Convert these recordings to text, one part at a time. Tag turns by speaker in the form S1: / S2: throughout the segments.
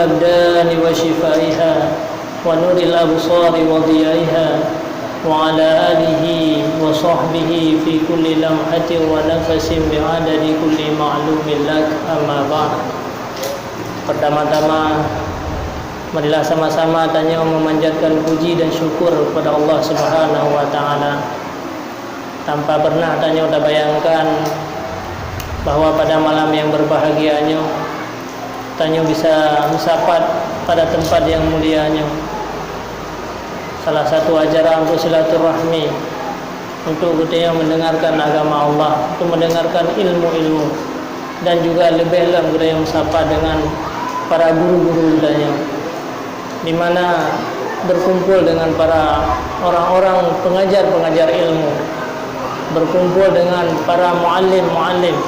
S1: الأبدان وشفائها ونور الأبصار وضيائها وعلى آله وصحبه في كل لمحة ونفس بعدد كل معلوم لك أما بعد. Pertama-tama marilah sama-sama tanya memanjatkan puji dan syukur kepada Allah Subhanahu wa taala. Tanpa pernah tanya dah bayangkan bahawa pada malam yang berbahagianya tanya bisa musapat pada tempat yang mulianya. Salah satu ajaran untuk silaturahmi, untuk kita mendengarkan agama Allah, untuk mendengarkan ilmu-ilmu, dan juga lebih dalam kita yang musafat dengan para guru-guru tanya, di mana berkumpul dengan para orang-orang pengajar-pengajar ilmu, berkumpul dengan para muallim-muallim,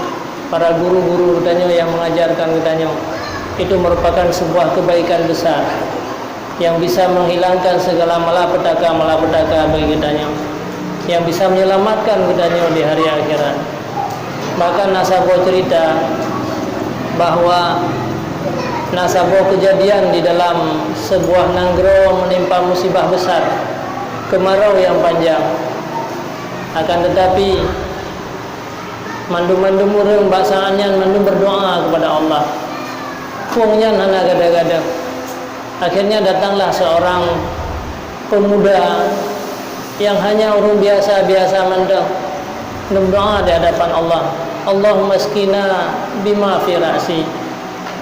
S1: para guru-guru tanya yang mengajarkan tanya. Itu merupakan sebuah kebaikan besar yang bisa menghilangkan segala malapetaka bagi kitanya, yang bisa menyelamatkan kitanya di hari akhirat. Bahkan nasabah cerita bahawa nasabah kejadian di dalam sebuah nanggro menimpa musibah besar, kemarau yang panjang. Akan tetapi mandu-mandu murung bahasaannya mandu berdoa kepada Allah. Kuangnya nana gada-gada. Akhirnya datanglah seorang pemuda yang hanya orang biasa-biasa mandang berdoa di hadapan Allah. Allahumma skina bima fi ra'si.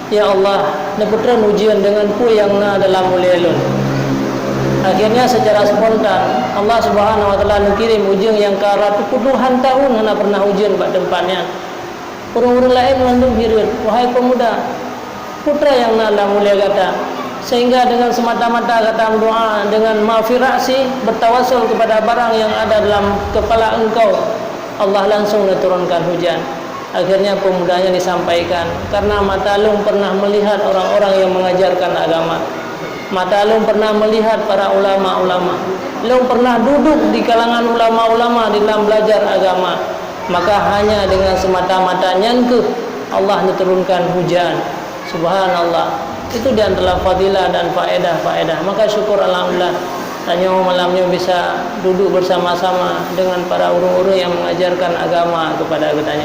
S1: Ya Allah, neputra ujian dengan ku yang na dalam mulialun. Akhirnya secara spontan Allah Subhanahu wa taala mengirim ujian yang karat puluhan tahun hana pernah ujian pada tempatnya. Orang-orang lain mandung hirut, wahai pemuda, putra yang na dalam mulia kata. Sehingga dengan semata-mata kata doa dengan mafirasi bertawasul kepada barang yang ada dalam kepala engkau, Allah langsung menurunkan hujan. Akhirnya pemudanya disampaikan, karena mata lung pernah melihat orang-orang yang mengajarkan agama, mata lung pernah melihat para ulama-ulama, lung pernah duduk di kalangan ulama-ulama di dalam belajar agama, maka hanya dengan semata-mata nyanke Allah menurunkan hujan. Subhanallah. Itu di antara fadilah dan faedah-faedah. Maka syukur alhamdulillah tanya malamnya bisa duduk bersama-sama dengan para guru-guru yang mengajarkan agama kepada kitanya.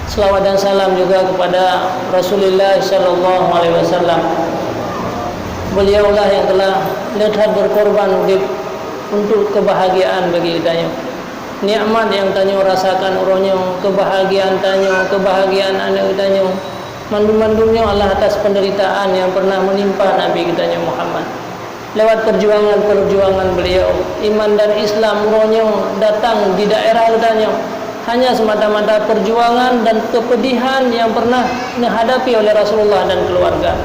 S1: Selawat dan salam juga kepada Rasulullah sallallahu alaihi wasallam. Beliaulah yang telah lehat berkorban untuk kebahagiaan bagi kitanya. Nikmat yang tanya rasakan orangnya, kebahagiaan tanya, kebahagiaan anak kitanya, mandu-mandunya Allah atas penderitaan yang pernah menimpa Nabi kita Muhammad. Lewat perjuangan beliau, iman dan Islam murahnya datang di daerah kitanya. Hanya semata-mata perjuangan dan kepedihan yang pernah dihadapi oleh Rasulullah dan keluarga.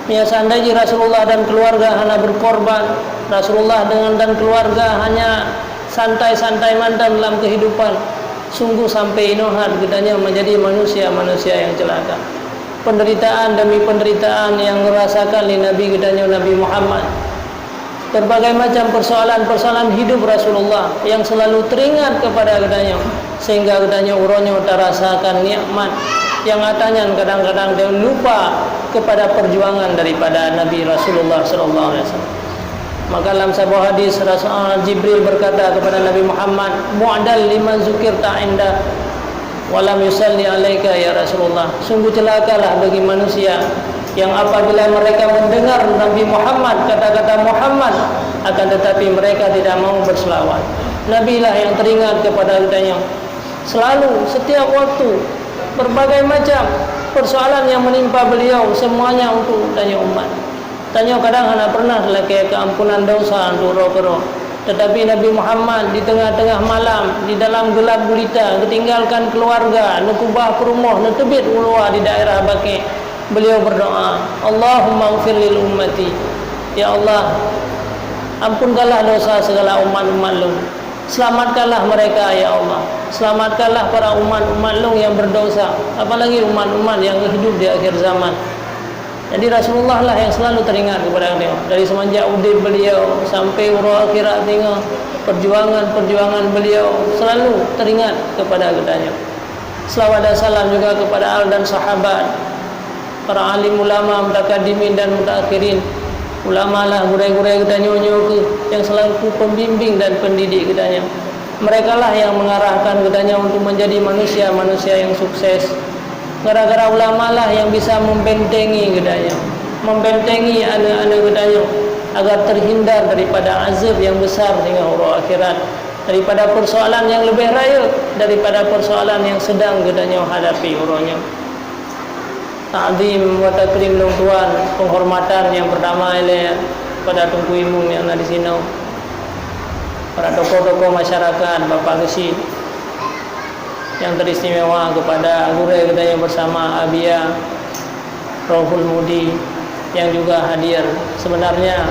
S1: Ya, seandainya Rasulullah dan keluarga hanya berkorban, Rasulullah dan keluarga hanya santai-santai mantan dalam kehidupan, sungguh sampai inohat kitanya menjadi manusia-manusia yang celaka. Penderitaan demi penderitaan yang merasakan oleh Nabi kitanya Nabi Muhammad. Berbagai macam persoalan-persoalan hidup Rasulullah yang selalu teringat kepada kitanya, sehingga kitanya urangnya terasakan nikmat yang katanya kadang-kadang dia lupa kepada perjuangan daripada Nabi Rasulullah sallallahu alaihi wasallam. Maka dalam sebuah hadis Rasul Jibril berkata kepada Nabi Muhammad, "Mu'dal liman zukirta inda walam yusalli alaika ya Rasulullah." Sungguh celakalah bagi manusia yang apabila mereka mendengar Nabi Muhammad, kata-kata Muhammad, akan tetapi mereka tidak mau berselawat. Nabi lah yang teringat kepada kitanya selalu, setiap waktu, berbagai macam persoalan yang menimpa beliau, semuanya untuk tanya umat. Tanya kadang hanya pernah lagi keampunan dosa untuk roh-roh. Tetapi Nabi Muhammad di tengah-tengah malam, di dalam gelap gulita, ketinggalkan keluarga, nekubah perumah, netebit ulua di daerah Baqi, beliau berdoa, Allahumma ghfir lil ummati. Ya Allah, ampunkanlah dosa segala umat-umat lu. Selamatkanlah mereka ya Allah. Selamatkanlah para umat-umat lu yang berdosa, apalagi umat-umat yang hidup di akhir zaman. Jadi Rasulullah lah yang selalu teringat kepada beliau. Dari semenjak udip beliau sampai urut akhirat tinggal, perjuangan-perjuangan beliau selalu teringat kepada kitanya. Selawat dan salam juga kepada al dan sahabat para alim ulama, mutakaddimin dan mutakhirin. Ulama lah gurai-gurai kita nyonya ke yang selaku pembimbing dan pendidik katanya. Mereka lah yang mengarahkan katanya untuk menjadi manusia-manusia yang sukses. Gara-gara ulama lah yang bisa membentengi katanya, membentengi anak-anak katanya agar terhindar daripada azab yang besar hingga hari akhirat, daripada persoalan yang lebih raya daripada persoalan yang sedang katanya hadapi orangnya. Ta'zim wa takrim long tuan, penghormatan yang pertama ialah pada Tunku Imam yang ada di sini, para tokoh-tokoh masyarakat, Bapak Gesi yang teristimewa, kepada guru kita yang bersama Abia Rohul Mudi yang juga hadir. Sebenarnya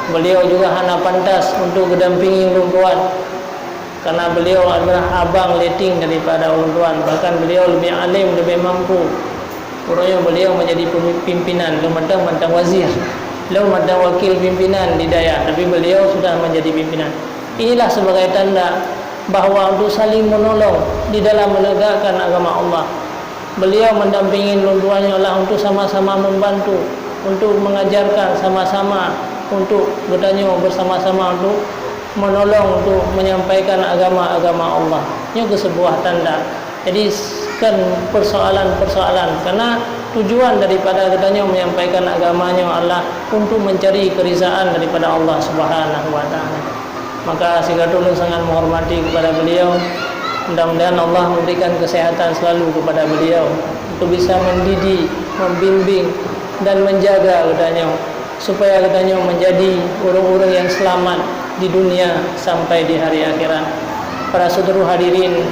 S1: beliau juga hanya pantas untuk mendampingi orang tuan, karena beliau adalah abang leting daripada orang tuan. Bahkan beliau lebih alim, lebih mampu. Orangnya beliau menjadi pimpinan, mentang-mentang wazir, beliau mentang wakil pimpinan di Dayak, tapi beliau sudah menjadi pimpinan. Inilah sebagai tanda bahawa untuk saling menolong di dalam menegakkan agama Allah. Beliau mendampingi tuannya lah untuk sama-sama membantu, untuk mengajarkan sama-sama, untuk bertanya bersama-sama, untuk menolong, untuk menyampaikan agama-agama Allah. Ini sebuah tanda. Jadi kan persoalan-persoalan, karena tujuan daripada katanya menyampaikan agamanya Allah untuk mencari keridhaan daripada Allah Subhanahu wa taala. Maka Sikatulun sangat menghormati kepada beliau. Mudah-mudahan Allah memberikan kesehatan selalu kepada beliau untuk bisa mendidik, membimbing dan menjaga katanya, supaya katanya menjadi orang-orang yang selamat di dunia sampai di hari akhirat. Para saudara hadirin,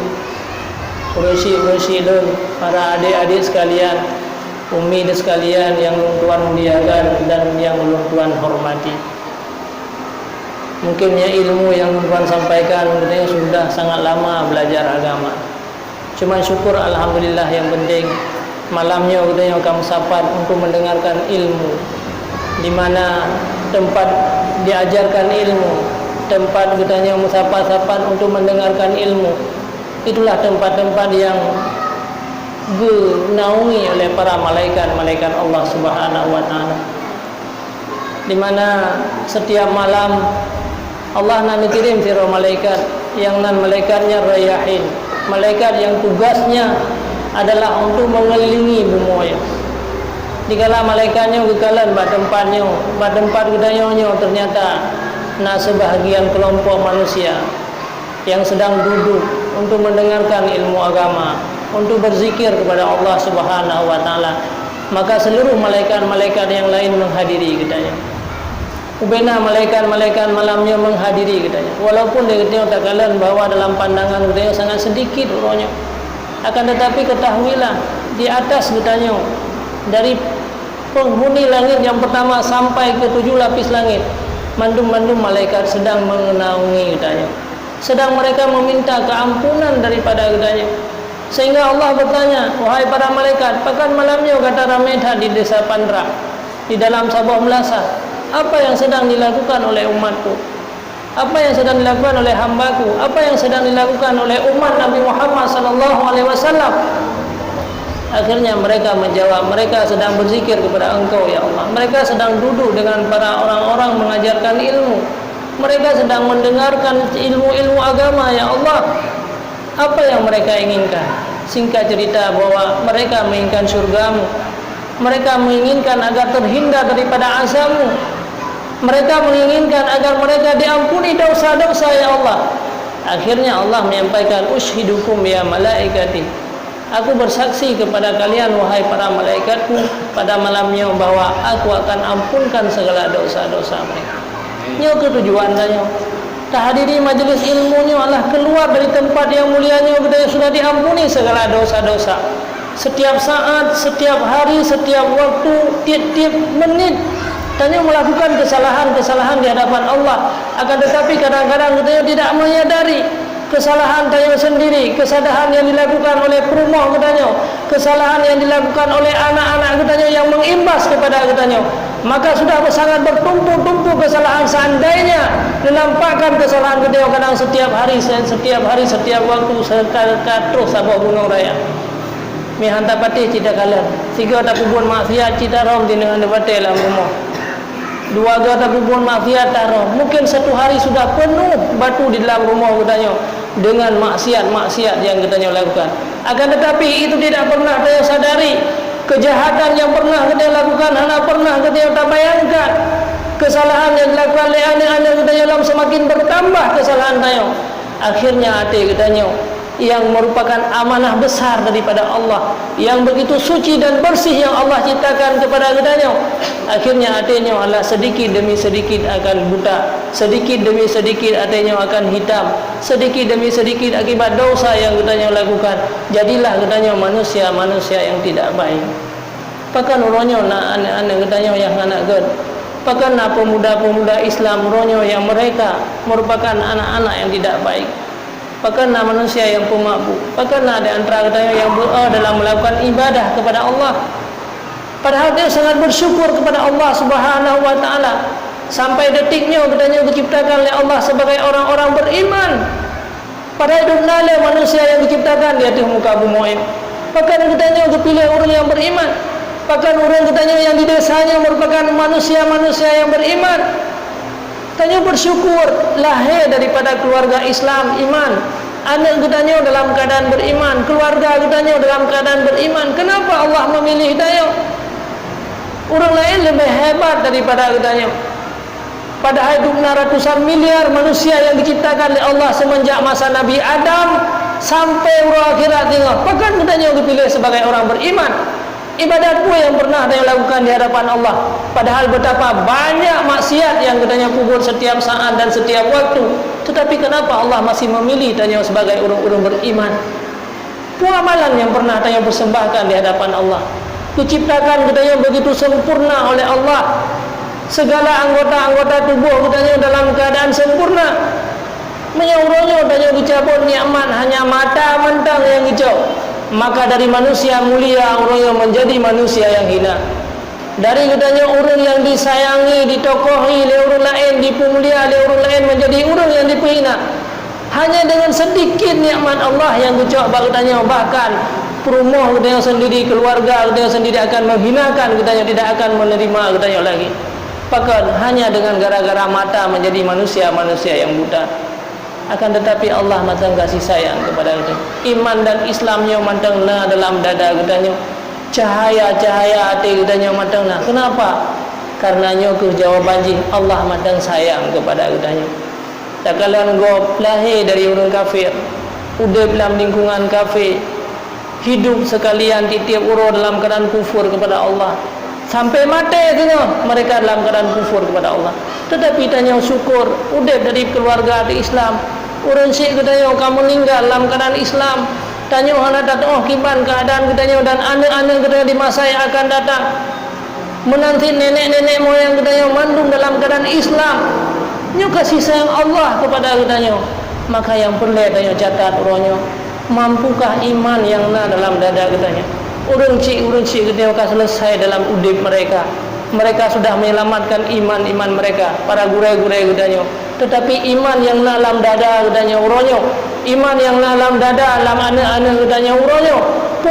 S1: Ursi-ursidun, para adik-adik sekalian, umi sekalian yang Tuan muliakan dan yang Tuan hormati. Mungkinnya ilmu yang Tuan sampaikan katanya sudah sangat lama belajar agama. Cuma syukur alhamdulillah, yang penting malamnya katanya kamu sapat untuk mendengarkan ilmu, di mana tempat diajarkan ilmu, tempat katanya musapat-sapat untuk mendengarkan ilmu. Itulah tempat-tempat yang dinaungi oleh para malaikat-malaikat Allah Subhanahu wa taala, di mana setiap malam Allah nak kirim firman malaikat yang malaikatnya Rayyahin, malaikat yang tugasnya adalah untuk mengelilingi bumi. Dikala malaikatnya kekalan pada tempat gedanya ternyata nak sebahagian kelompok manusia yang sedang duduk untuk mendengarkan ilmu agama, untuk berzikir kepada Allah Subhanahu wa taala, maka seluruh malaikat-malaikat yang lain menghadiri katanya. Ubena malaikat-malaikat malamnya menghadiri katanya. Walaupun dia tak kalan bahwa dalam pandangan katanya sangat sedikit orangnya, akan tetapi ketahuilah di atas katanya, dari penghuni langit yang pertama sampai ke 7 lapis langit, mandum-mandum malaikat sedang mengenaungi katanya, sedang mereka meminta keampunan daripada katanya. Sehingga Allah bertanya, wahai para malaikat, pakan malamnya kata Ramedha di desa Pandra, di dalam Sabah Melasa, apa yang sedang dilakukan oleh umatku? Apa yang sedang dilakukan oleh hambaku? Apa yang sedang dilakukan oleh umat Nabi Muhammad SAW? Akhirnya mereka menjawab, mereka sedang berzikir kepada Engkau ya Allah. Mereka sedang duduk dengan para orang-orang mengajarkan ilmu. Mereka sedang mendengarkan ilmu-ilmu agama ya Allah. Apa yang mereka inginkan? Singkat cerita bahwa mereka menginginkan surgamu. Mereka menginginkan agar terhindar daripada azabmu. Mereka menginginkan agar mereka diampuni dosa-dosa ya Allah. Akhirnya Allah menyampaikan, ushidukum ya malaikati, aku bersaksi kepada kalian wahai para malaikatku pada malamnya bahwa aku akan ampunkan segala dosa-dosa mereka. Ini ketujuannya. Tahadiri majlis ilmunya Allah keluar dari tempat yang mulianya budaya sudah diampuni segala dosa-dosa. Setiap saat, setiap hari, setiap waktu, tiap-tiap menit tanya melakukan kesalahan-kesalahan di hadapan Allah. Akan tetapi kadang-kadang kita tidak menyadari kesalahan tanya sendiri, kesalahan yang dilakukan oleh perumah katanya, kesalahan yang dilakukan oleh anak-anak katanya yang mengimbas kepada katanya. Maka sudah sangat bertumpuk-tumpuk kesalahan. Seandainya menampakkan kesalahan katanya kadang setiap hari, setiap waktu, serta terus Sabah Gunung Raya. mi hantar patih cita kalah. Tiga tak pun maksiat cita rom dengan patih dalam rumah. Dua tak pun maksiat tak rom. Mungkin satu hari sudah penuh batu di dalam rumah katanya dengan maksiat-maksiat yang katanya lakukan. Akan tetapi itu tidak pernah dia sadari kejahatan yang pernah kita lakukan, hanya pernah kita tak bayangkan. Kesalahan yang dilakukan oleh anak-anak katanya dalam semakin bertambah kesalahan tayo. Akhirnya hati katanya yang merupakan amanah besar daripada Allah, yang begitu suci dan bersih yang Allah ciptakan kepada katanya, akhirnya hatinya adalah sedikit demi sedikit akan buta, sedikit demi sedikit hatinya akan hitam, sedikit demi sedikit akibat dosa yang katanya lakukan. Jadilah katanya manusia-manusia yang tidak baik. Pakan uronyo nak anak-anak katanya yang anak ged. Pakan nak pemuda-pemuda Islam uronyo yang mereka merupakan anak-anak yang tidak baik. Pakan nak manusia yang pemabuk. Pakan nak di antara katanya yang dalam melakukan ibadah kepada Allah. Padahal dia sangat bersyukur kepada Allah Subhanahu wa taala. Sampai detiknya katanya diciptakan oleh Allah sebagai orang-orang beriman. Pada hidup nala manusia yang diciptakan di atas muka bumi. Pakan katanya dipilih orang yang beriman. Pakan orang katanya yang di desanya merupakan manusia-manusia yang beriman. Tanya bersyukur lahir daripada keluarga Islam iman. Anak katanya dalam keadaan beriman, keluarga katanya dalam keadaan beriman. Kenapa Allah memilih dia? Orang lain lebih hebat daripada katanya. Padahal hidupnya ratusan miliar manusia yang diciptakan oleh Allah semenjak masa Nabi Adam sampai orang akhirat tengok. Bahkan katanya dipilih sebagai orang beriman. Ibadat pun yang pernah dia lakukan di hadapan Allah. Padahal betapa banyak maksiat yang katanya kubur setiap saat dan setiap waktu. Tetapi kenapa Allah masih memilih tanya sebagai orang-orang beriman? Amalan yang pernah tanya persembahkan di hadapan Allah. Diciptakan katanya begitu sempurna oleh Allah. Segala anggota-anggota tubuh katanya dalam keadaan sempurna. Menyauronya katanya dicabut nikmat hanya mata mentang yang hijau. Maka dari manusia mulia orang yang menjadi manusia yang hina. Dari katanya orang yang disayangi, ditokohi oleh orang lain, dipemulia oleh orang lain menjadi orang yang dihina. Hanya dengan sedikit nikmat Allah yang dicok katanya, bahkan rumah katanya sendiri, keluarga katanya sendiri akan menghinakan katanya, tidak akan menerima katanya lagi. Bahkan hanya dengan gara-gara mata menjadi manusia-manusia yang buta. Akan tetapi Allah matang kasih sayang kepada kita. Iman dan Islamnya matanglah dalam dada katanya. Cahaya-cahaya hati katanya matanglah. Kenapa? Karenanya ke jawaban Allah matang sayang kepada katanya. Tak kalian go lahir dari orang kafir, hidup dalam lingkungan kafir, hidup sekalian tiap orang dalam keadaan kufur kepada Allah. Sampai mati tengok mereka dalam keadaan kufur kepada Allah. Tetapi tanya syukur udah dari keluarga di Islam. Orang syik katanya kamu meninggal dalam keadaan Islam. Tanya hana datang kiban keadaan katanya dan anak-anak katanya di masa yang akan datang. Menanti nenek-nenek moyang katanya mandung dalam keadaan Islam. Nyo kasih sayang Allah kepada katanya. Maka yang perlu tanya catat orangnya, mampukah iman yang na dalam dada katanya. Urun cik ketika selesai dalam udip mereka. Mereka sudah menyelamatkan iman-iman mereka, para gurai-gurai katanya. Tetapi iman yang dalam dada katanya uronyo, iman yang dalam dada dalam anak-anak katanya uronyo,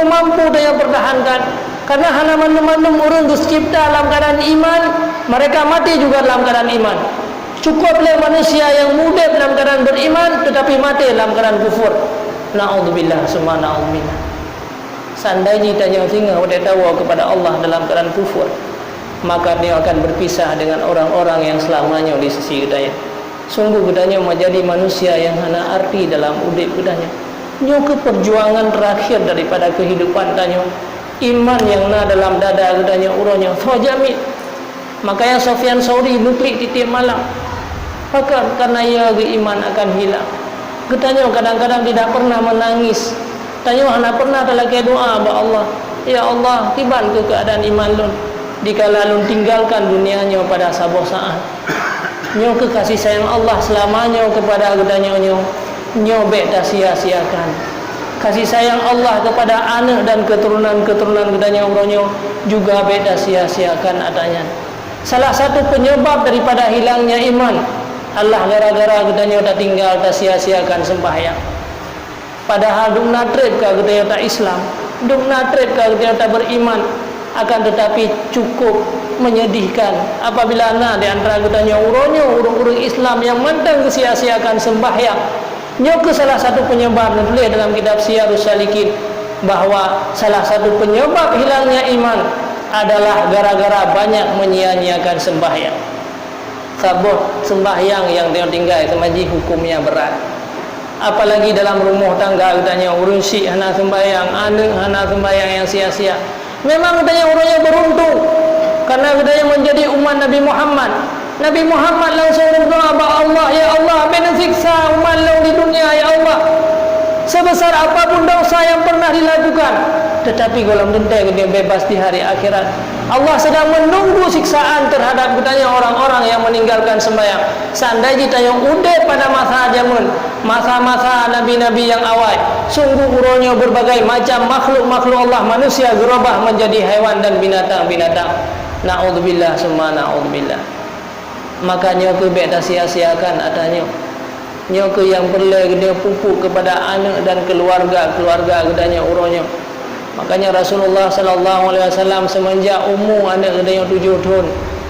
S1: mampu dia pertahankan. Karena hanya mandum-mandum urun tercipta dalam keadaan iman, mereka mati juga dalam keadaan iman. Cukuplah manusia yang muda dalam keadaan beriman, tetapi mati dalam keadaan kufur. Na'udzubillah, summa na'udzubillah. Seandainya tanya singa dia tahu kepada Allah dalam keadaan kufur, maka dia akan berpisah dengan orang-orang yang selamanya di sisi katanya. Sungguh katanya menjadi manusia yang hana arti dalam udip katanya. Nyo ke perjuangan terakhir daripada kehidupan tanya. Iman yang na dalam dada katanya uronya thajamit. Makanya Sufyan Tsauri nuklik titik malam. Maka karena ia iman akan hilang. Katanya kadang-kadang tidak pernah menangis. Tanya hana pernah terlaki doa ba Allah, ya Allah tiban ke keadaan iman lun dikala lun tinggalkan dunianya pada sabuh saat. Nyo ke kasih sayang Allah selamanya kepada katanya nyo be tak sia-siakan. Kasih sayang Allah kepada anak dan keturunan-keturunan katanya nyo juga be tak sia-siakan adanya. Salah satu penyebab daripada hilangnya iman Allah gara-gara katanya tak tinggal tak sia-siakan sembahyang. Padahal duk natrib ke katanya tak Islam. duk natret kalau dia tak beriman, akan tetapi cukup menyedihkan apabila di antara katanya urung-urung Islam yang mantang kesia-siakan sembahyang. Nyoke salah satu penyebab ditulis dalam kitab Siyarus Salikin bahawa salah satu penyebab hilangnya iman adalah gara-gara banyak menyia-nyiakan sembahyang. Sabut sembahyang yang dia tinggal semaji hukumnya berat. Apalagi dalam rumah tangga katanya urun si hana sembahyang, anak hana sembahyang yang sia-sia. Memang katanya orangnya beruntung karena katanya menjadi umat Nabi Muhammad. Nabi Muhammad langsung berdoa kepada Allah, ya Allah, bina siksa umat lo di dunia, ya Allah. Sebesar apapun dosa yang pernah dilakukan, tetapi golong dentai dia bebas di hari akhirat. Allah sedang menunggu siksaan terhadap katanya orang-orang yang meninggalkan sembahyang. Seandainya tanya udah pada masa zaman, masa-masa nabi-nabi yang awal, sungguh urangnya berbagai macam makhluk-makhluk Allah, manusia gerobah menjadi haiwan dan binatang-binatang. Na'udzubillah summa na'udzubillah. Makanya ke tak sia-siakan atanya. Nyoke yang perlu dia pupuk kepada anak dan keluarga katanya urangnya. Makanya Rasulullah sallallahu alaihi wasallam semenjak umur anak katanya 7 tahun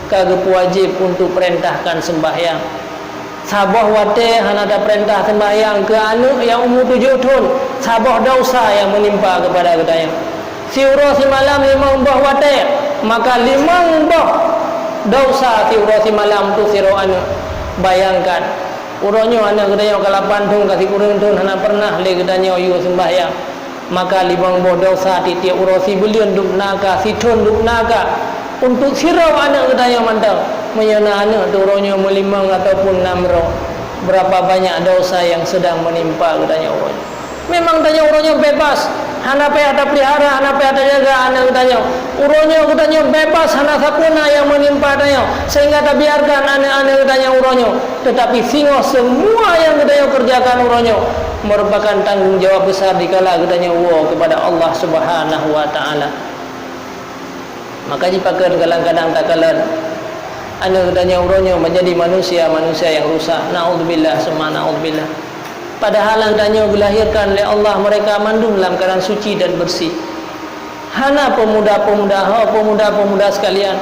S1: kagak wajib untuk perintahkan sembahyang. Sabah wate hana ada perintah sembahyang ke anak yang umur 7 tahun, sabah dosa yang menimpa kepada katanya. Siura si malam 5 umbah wate, maka 5 umbah dosa siura si malam tu siro anak. Bayangkan urangnya anak katanya kalapan tahun kasih kurang tahun hana pernah le katanya you sembahyang. Maka 5 umbah dosa tiap urasi belian duk naga, siton duk naga untuk sirau anak katanya mantap. Menyana anak tu orangnya melimang ataupun 6 roh. Berapa banyak dosa yang sedang menimpa katanya orangnya. Memang tanya orangnya bebas, hana payah ada pelihara, hana payah ada jaga anak katanya. Orangnya katanya bebas, hana sapuna yang menimpa katanya, sehingga tak biarkan anak-anak katanya orangnya. Tetapi singo semua yang katanya kerjakan orangnya merupakan tanggung jawab besar dikala katanya kepada Allah Subhanahu wa taala. Maka dipakai kadang-kadang tak kalah anak katanya urangnya menjadi manusia yang rusak. Naudzubillah summa naudzubillah. Padahal katanya dilahirkan oleh Allah mereka mandum dalam keadaan suci dan bersih. Hana pemuda-pemuda sekalian,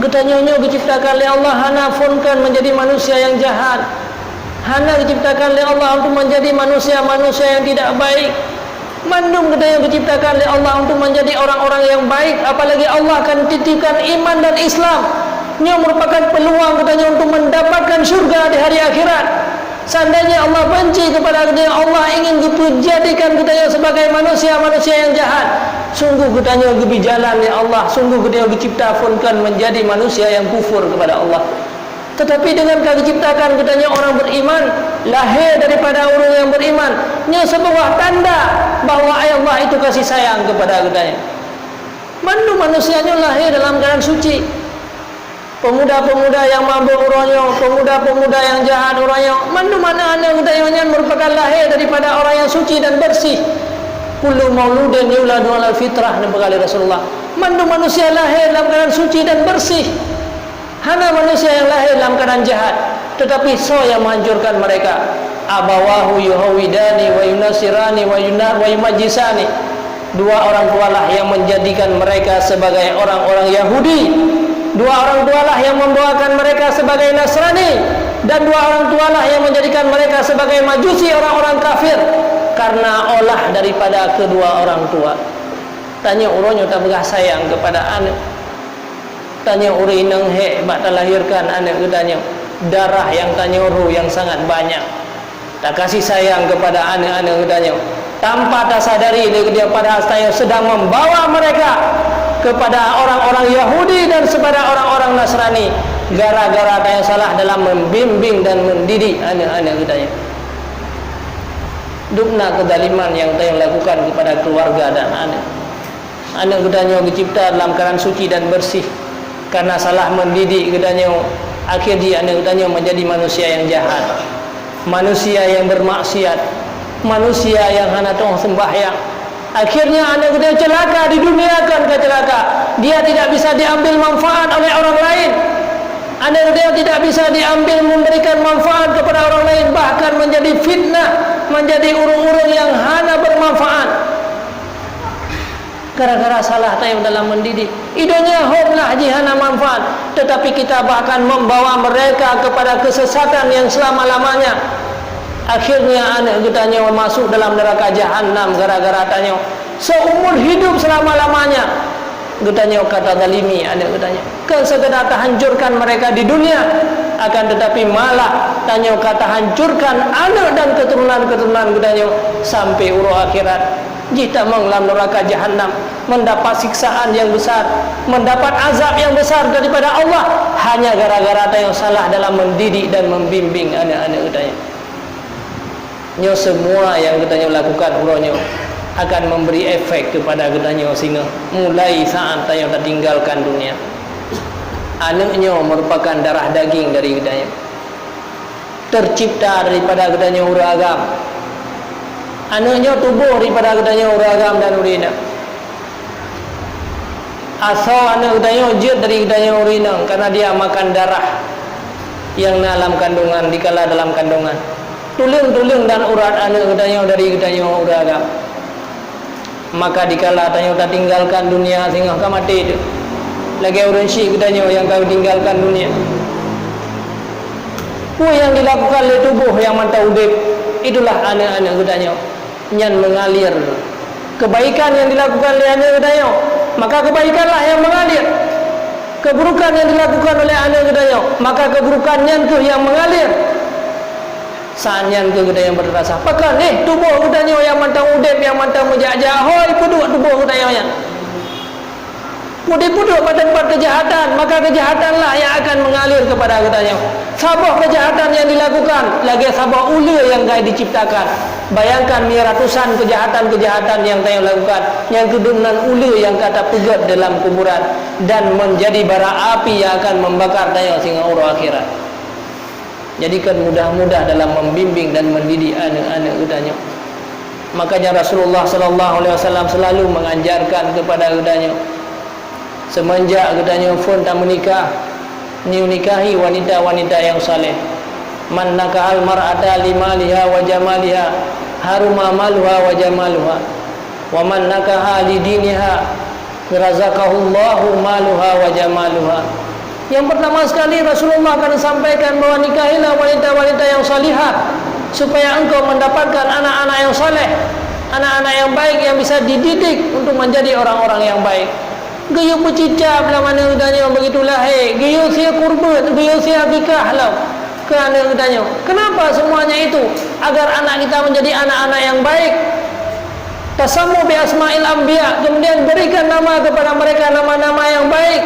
S1: katanya diciptakan oleh Allah hana fonkan menjadi manusia yang jahat. Hana diciptakan oleh Allah untuk menjadi manusia-manusia yang tidak baik. Mandum katanya diciptakan oleh Allah untuk menjadi orang-orang yang baik. Apalagi Allah akan titipkan iman dan Islam. Ini merupakan peluang katanya untuk mendapatkan surga di hari akhirat. Seandainya Allah benci kepada katanya, Allah ingin dijadikan katanya sebagai manusia-manusia yang jahat, sungguh katanya kebijalan ya Allah, sungguh katanya diciptakan menjadi manusia yang kufur kepada Allah. Tetapi dengan diciptakan katanya orang beriman, lahir daripada orang yang beriman, ini sebuah tanda bahawa Allah itu kasih sayang kepada katanya. Manusianya lahir dalam keadaan suci. Pemuda-pemuda yang mabuk orangnya, pemuda-pemuda yang jahat orangnya, mana anak katanya merupakan lahir daripada orang yang suci dan bersih. Kullu mauludin yuladu alal fitrah, kata Rasulullah. Manusia lahir dalam keadaan suci dan bersih. Hana manusia yang lahir dalam keadaan jahat, tetapi so yang menghancurkan mereka. Abawahu yuhawidani wa yunasirani wa yumajisani. Dua orang tualah yang menjadikan mereka sebagai orang-orang Yahudi. Dua orang tualah yang membawakan mereka sebagai Nasrani, dan dua orang tualah yang menjadikan mereka sebagai Majusi, orang-orang kafir, karena olah daripada kedua orang tua. Tanya urangnya tak berah sayang kepada anak. Tanya uri nang bak terlahirkan anak katanya, darah yang tanya uru yang sangat banyak. Tak kasih sayang kepada anak-anak katanya. Tanpa tak sadari dia pada saya sedang membawa mereka kepada orang-orang Yahudi dan kepada orang-orang Nasrani, gara-gara tanya salah dalam membimbing dan mendidik anak-anak katanya. Dukna kedaliman yang tanya lakukan kepada keluarga dan anak. Anak katanya dicipta dalam keadaan suci dan bersih, karena salah mendidik katanya, akhirnya anak katanya menjadi manusia yang jahat, manusia yang bermaksiat, manusia yang hana tong sembahyang. Akhirnya anak kita celaka di dunia, kan celaka. Dia tidak bisa diambil manfaat oleh orang lain. Anak dia tidak bisa diambil memberikan manfaat kepada orang lain, bahkan menjadi fitnah, menjadi urung-urung yang hana bermanfaat. gara-gara salah tayang dalam mendidik. Idenya homlah jihana manfaat, tetapi kita bahkan membawa mereka kepada kesesatan yang selama-lamanya. Akhirnya anak getanya masuk dalam neraka jahanam gara-gara tanya. Seumur hidup selama-lamanya getanya kata zalimi anak getanya. Kan sekedar hancurkan mereka di dunia, akan tetapi malah tanya kata hancurkan anak dan keturunan-keturunan getanya sampai urus akhirat. Jika dalam neraka jahanam mendapat siksaan yang besar, mendapat azab yang besar daripada Allah hanya gara-gara tanya salah dalam mendidik dan membimbing anak-anak getanya. Nyo semua yang getanya lakukan urusnya akan memberi efek kepada getanya sehingga mulai saat tanya tertinggalkan dunia. Anaknya merupakan darah daging dari getanya, tercipta daripada getanya urang agam. Anaknya tubuh daripada getanya uragam dan urina. Asal anak getanya ujud dari getanya urina karena dia makan darah yang dalam kandungan dikala dalam kandungan. Tulang-tulang dan urat anak getanya dari getanya uragam. Maka dikala tanya tak tinggalkan dunia sehingga kau mati itu. Lagi orang syik getanya yang kau tinggalkan dunia. Apa yang dilakukan oleh tubuh yang mantau udip, itulah anak-anak getanya yang mengalir. Kebaikan yang dilakukan oleh anak gedanya, maka kebaikanlah yang mengalir. Keburukan yang dilakukan oleh anak gedanya, maka keburukannya itu yang mengalir. Saatnya itu gedanya berrasa pakan tubuh gedanya yang mantang udep, yang mantang menjajah, hoi puduk tubuh gedanya yang puduk pada tempat kejahatan, maka kejahatanlah yang akan mengalir kepada gedanya. Sabah kejahatan yang dilakukan, lagi sabah ula yang gaya diciptakan. Bayangkan ni ratusan kejahatan-kejahatan yang tayang lakukan, yang kedunan ula yang kata pegat dalam kuburan dan menjadi bara api yang akan membakar tayang sehingga urus akhirat. Jadikan mudah-mudah dalam membimbing dan mendidik anak-anak gedanya. Makanya Rasulullah sallallahu alaihi wasallam selalu mengajarkan kepada gedanya, semenjak gedanya pun tak menikah, ni nikahi wanita-wanita yang saleh. Man nakahal mar'ata limaliha wa jamaliha haruma maluha wa jamaluha, wa man nakaha lidiniha razaqahullahu maluha wa jamaluha. Yang pertama sekali Rasulullah akan sampaikan bahawa nikahilah wanita-wanita yang salihah supaya engkau mendapatkan anak-anak yang saleh, anak-anak yang baik yang bisa dididik untuk menjadi orang-orang yang baik. Gayu bercicap lah mana udahnya begitulah gayu sia kurban, gayu sia nikah lah kerana udahnya. Kenapa semuanya itu? Agar anak kita menjadi anak-anak yang baik. Tasammu bi asma'il anbiya, kemudian berikan nama kepada mereka nama-nama yang baik.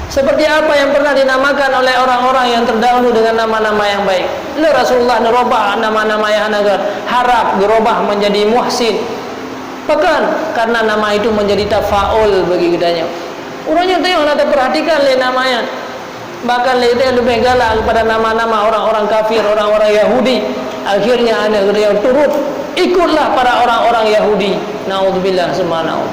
S1: Seperti apa yang pernah dinamakan oleh orang-orang yang terdahulu dengan nama-nama yang baik. Lalu Rasulullah nerobah nama-nama yang anak harap gerobah menjadi muhsin. Bahkan karena nama itu menjadi tafaul bagi kitanya. Orangnya tengok nak perhatikan le namanya. Bahkan le dia lebih galak kepada nama-nama orang-orang kafir, orang-orang Yahudi. Akhirnya anak dia turut ikutlah para orang-orang Yahudi. Naudzubillah subhanahu.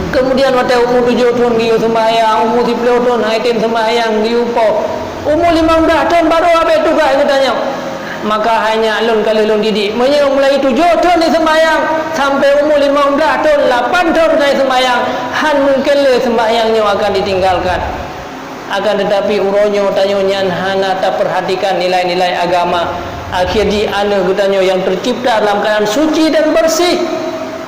S1: Kemudian waktu umur 7 tahun dia sembahyang, umur 10 tahun haitin sembahyang dia upo. Umur 15 tahun baru habis tugas katanya. Maka hanya alun kali alun didik mulai 7 tahun dia sembahyang sampai umur 15 tahun 8 tahun dia sembahyang, han mungkin le sembahyangnya akan ditinggalkan. Akan tetapi uronyo tanya nyan hana tak perhatikan nilai-nilai agama. Akhirnya anak katanya yang tercipta dalam keadaan suci dan bersih,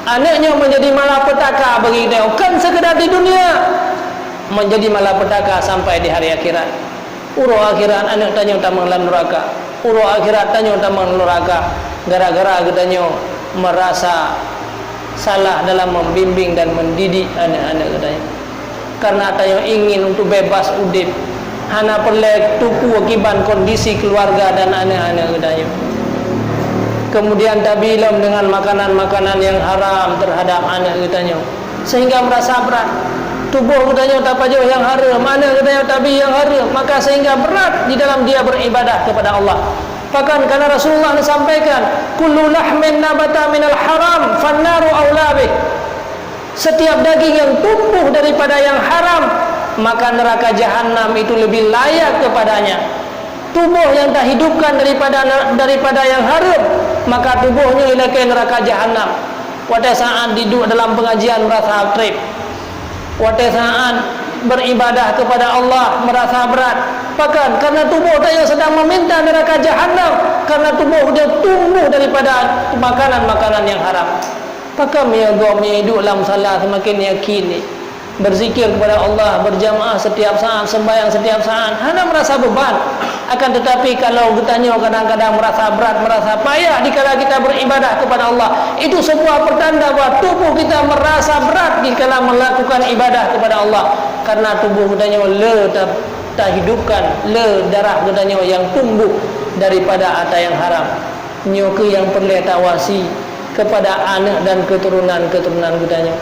S1: anaknya menjadi malapetaka bagi dia, bukan sekedar di dunia, menjadi malapetaka sampai di hari akhirat. Uro akhirat anak tanya tak mengelam neraka. Uro akhirat tanya tak mengelam neraka gara-gara katanya merasa salah dalam membimbing dan mendidik anak-anak katanya. Karena tanya ingin untuk bebas udip, hana perlu tuku akibat kondisi keluarga dan anak-anak katanya. Kemudian tabilam dengan makanan-makanan yang haram terhadap anak katanya, sehingga merasa berat. Tubuh katanya tak pajau yang haram, anak katanya tabi yang haram, maka sehingga berat di dalam dia beribadah kepada Allah. Bahkan karena Rasulullah sampaikan, kullu lahmin nabata minal haram fannaru aula bih. Setiap daging yang tumbuh daripada yang haram, maka neraka jahanam itu lebih layak kepadanya. Tubuh yang tak hidupkan daripada yang haram, maka tubuhnya ilakai neraka jahanam. Waktu saat duduk dalam pengajian merasa trip. Waktu saat beribadah kepada Allah merasa berat. Bahkan karena tubuh dia sedang meminta neraka jahanam, karena tubuh dia tumbuh daripada makanan-makanan yang haram. Maka hidup dalam salat semakin yakin ni, berzikir kepada Allah berjamaah setiap saat, sembahyang setiap saat, hanya merasa beban. Akan tetapi kalau bertanya kadang-kadang merasa berat, merasa payah dikala kita beribadah kepada Allah, itu sebuah pertanda bahawa tubuh kita merasa berat dikala melakukan ibadah kepada Allah, karena tubuh katanya tak hidupkan, darah katanya yang tumbuh daripada harta yang haram. Nyoke yang perlu tawasi kepada anak dan keturunan-keturunan katanya.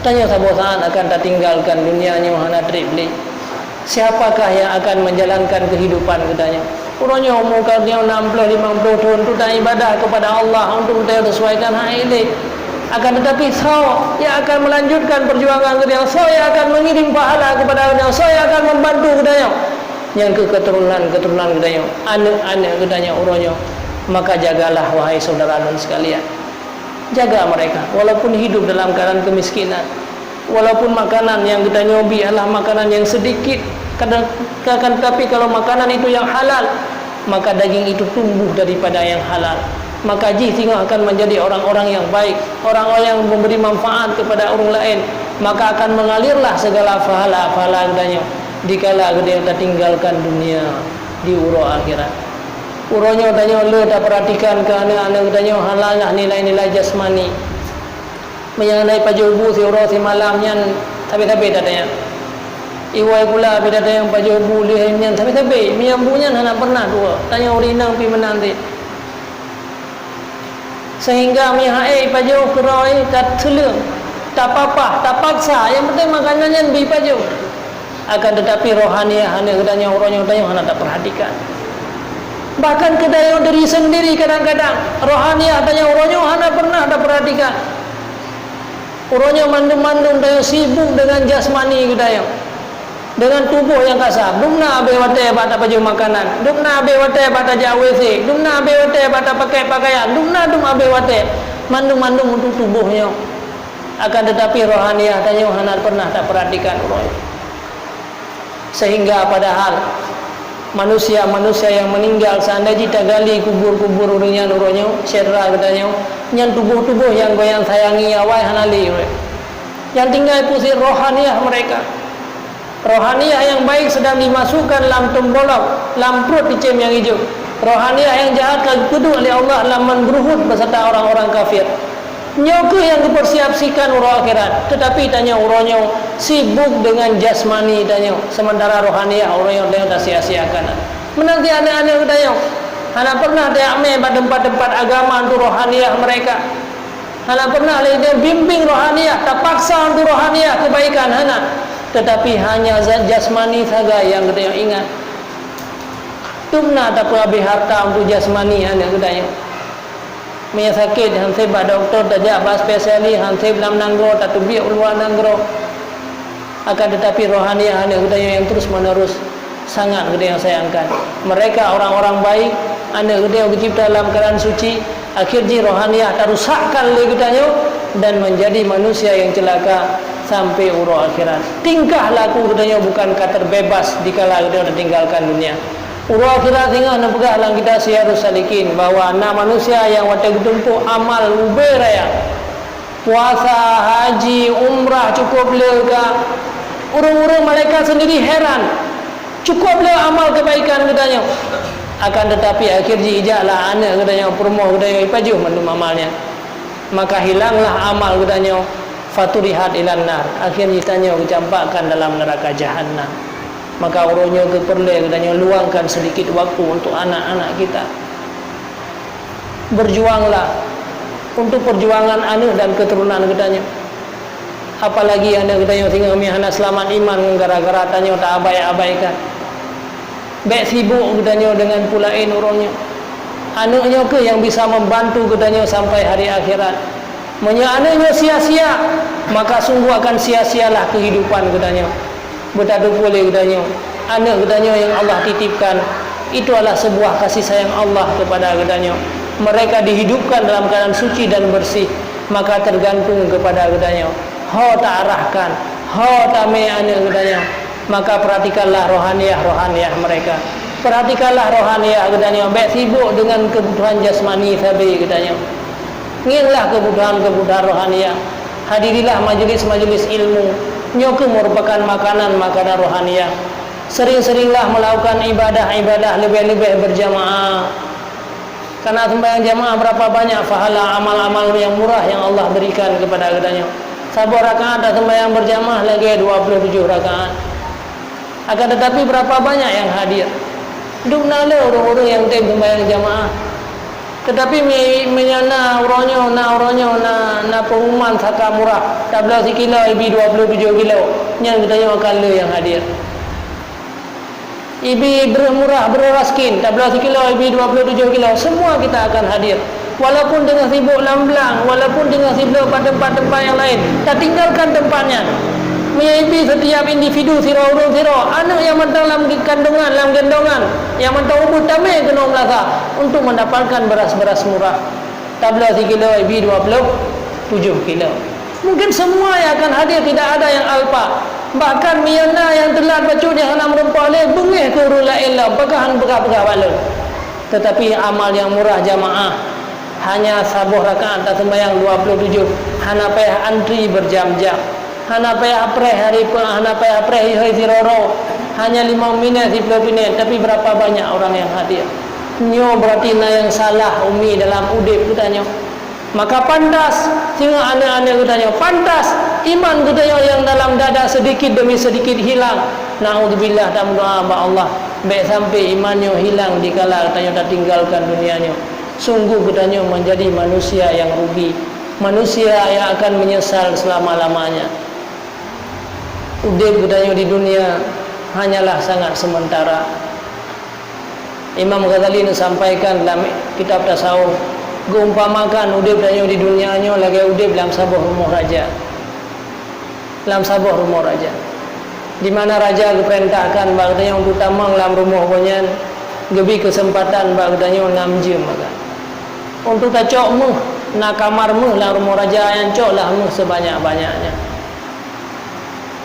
S1: Tanya sebuah saat akan tak tinggalkan dunianya hana trip beli. Siapakah yang akan menjalankan kehidupan katanya? Orangnya umur dia 60-50 tahun tu tak ibadah kepada Allah untuk kita sesuaikan hak ini. Akan tetapi saya yang akan melanjutkan perjuangan katanya. Saya akan mengirim pahala kepada katanya. Saya akan membantu katanya. Yang ke keturunan-keturunan katanya, anak-anak katanya orangnya. Maka jagalah wahai saudara dan sekalian. Jaga mereka walaupun hidup dalam keadaan kemiskinan, walaupun makanan yang kita nyobi adalah makanan yang sedikit. Kadang-kadang tapi kalau makanan itu yang halal, maka daging itu tumbuh daripada yang halal. Maka sehingga akan menjadi orang-orang yang baik, orang-orang yang memberi manfaat kepada orang lain. Maka akan mengalirlah segala pahala-pahala katanya dikala kita tinggalkan dunia di urut akhirat. Uronya tanya le tak perhatikan ke anak-anak tanya halallah nilai-nilai jasmani. Mengenai pajubu si uro si malamnya tapi-tapi tanya. Iwai pula beda tanya pajubu lehnya tapi-tapi miambunya hana pernah dua. Tanya urinang pi menanti. Sehingga mihai pajubu kuroi tak seleng, tak apa-apa, tak paksa. Yang penting makanannya bi pajubu. Akan tetapi rohaniah anak tanya uronya tanya hana tak perhatikan. Bahkan kedaya diri sendiri kadang-kadang rohaniah tanya uronyo hana pernah tak perhatikan. Uronyo mandum-mandum tanya sibuk dengan jasmani kedaya, dengan tubuh yang kasar. Dumna abe wate bata baju makanan, dumna abe wate bata WC, dumna abe wate bata pakai pakaian, dumna abe wate mandum-mandum untuk tubuhnya. Akan tetapi rohaniah tanya hana pernah tak perhatikan uronyo. Sehingga padahal manusia-manusia yang meninggal seandainya kita gali kubur-kubur urungnya nuronyo syedra katanya yang tubuh-tubuh yang goyang sayangi awai hanali yang tinggal pusir rohaniah mereka, rohaniah yang baik sedang dimasukkan dalam tembolok dalam perut icem yang hijau, rohaniah yang jahat kedua oleh Allah dalam mengeruhut beserta orang-orang kafir. Nyoke yang dipersiapsikan urang akhirat, tetapi tanya uronyo sibuk dengan jasmani tanya, sementara rohaniah uronyo tak sia-siakan. Menanti anak-anak tanya, hana pernah dia ame pada tempat-tempat agama untuk rohaniah mereka. Hana pernah dia bimbing rohaniah, tak paksa untuk rohaniah kebaikan hana, tetapi hanya jasmani saja yang kita ingat. Tumna tak habis harta untuk jasmani anak tanya. Punya sakit hansip doktor tajak bas spesialis hansip dalam nanggro tak tubiak luar nanggro. Akan tetapi rohaniah anak katanya yang terus menerus sangat kita yang sayangkan. Mereka orang-orang baik, anak kita yang dicipta dalam keadaan suci, akhirnya rohaniah terusakkan oleh katanya dan menjadi manusia yang celaka sampai urut akhirat. Tingkah laku katanya bukan kata bebas dikala kita tinggalkan dunia. Urut akhirat tinggal nak pegah dalam kita Syiarus Salikin bahawa anak manusia yang waktu tumpuk amal ubay raya puasa, haji, umrah cukup lega. Urung-urung malaikat sendiri heran, cukup lega amal kebaikan katanya. Akan tetapi akhirnya ijaklah anak katanya permoh katanya ipajuh mandum amalnya. Maka hilanglah amal katanya faturihat ilan nar. Akhirnya tanya dicampakkan dalam neraka jahanam. Maka urunyo keperle katanya luangkan sedikit waktu untuk anak-anak kita. Berjuanglah untuk perjuangan anak dan keturunan katanya. Apalagi anak katanya tinggal mihana selamat iman gara-gara tanya tak abai-abaikan. Baik sibuk katanya dengan pulain urungnya. Anaknya ke yang bisa membantu katanya sampai hari akhirat. Menya anaknya sia-sia, maka sungguh akan sia-sialah kehidupan katanya. Betadu boleh katanya anak katanya yang Allah titipkan itu adalah sebuah kasih sayang Allah kepada katanya. Mereka dihidupkan dalam keadaan suci dan bersih, maka tergantung kepada katanya ho tak arahkan, ho tak me'ana katanya. Maka perhatikanlah rohaniyah mereka. Perhatikanlah rohaniyah katanya. Baik sibuk dengan kebutuhan jasmani sabi katanya. Inginlah kebutuhan rohaniyah. Hadirilah majlis-majlis ilmu. Nyoke merupakan makanan rohaniyah. Sering-seringlah melakukan ibadah-ibadah lebih-lebih berjamaah. Karena sembahyang jamaah berapa banyak pahala amal-amal yang murah yang Allah berikan kepada katanya. 1 rakaat dan sembahyang berjamaah lagi 27 rakaat. Akan tetapi berapa banyak yang hadir? Duk nala orang-orang yang tem sembahyang jamaah. Tetapi menyana orangnya na pengumuman saka murah. Tak belah sekilo ibi 27 kilo. Yang katanya kala yang hadir. Ibi bermurah beraskin, tak belah sekilo ibi 27 kilo. Semua kita akan hadir. Walaupun dengan sibuk lamblang, walaupun dengan sibuk pada tempat-tempat yang lain, tak tinggalkan tempatnya. Menyipi setiap individu siro-urung siro, anak yang mentang dalam kandungan, dalam gendongan, yang mentang ubud tamai kena melasa untuk mendapatkan beras-beras murah. Tak belah sekilo ibi 27 kilo. Mungkin semua yang akan hadir, tidak ada yang alpa. Bahkan miyana yang telat bacut yang hanam rempah le bengih ke urul la'ilam pekahan pekah-pekah balun. Tetapi amal yang murah jamaah hanya 1 rakaat tak sembahyang 27, hana payah antri berjam-jam, hana payah apreh hari siroro, hanya 5 minit 10 minit. Tapi berapa banyak orang yang hadir. Nyo berarti na yang salah umi dalam udip katanya. Maka pantas sehingga anak-anak katanya pantas iman katanya yang dalam dada sedikit demi sedikit hilang. Na'udzubillah, dan doa ba Allah baik sampai imannya hilang dikala katanya tak tinggalkan dunianya. Sungguh katanya menjadi manusia yang rugi, manusia yang akan menyesal selama-lamanya. Udip katanya di dunia hanyalah sangat sementara. Imam Ghazali sampaikan dalam kitab tasawuf, geumpamakan udip danyo di dunianya lagi udip dalam sabuh rumah raja. Dalam sabuh rumah raja, di mana raja diperintahkan bagdanya untuk tamang dalam rumah banyan, gebi kesempatan bagdanya 6 jam makan. Untuk tak cok muh nak kamar muh dalam rumah raja yang cok lah muh sebanyak-banyaknya.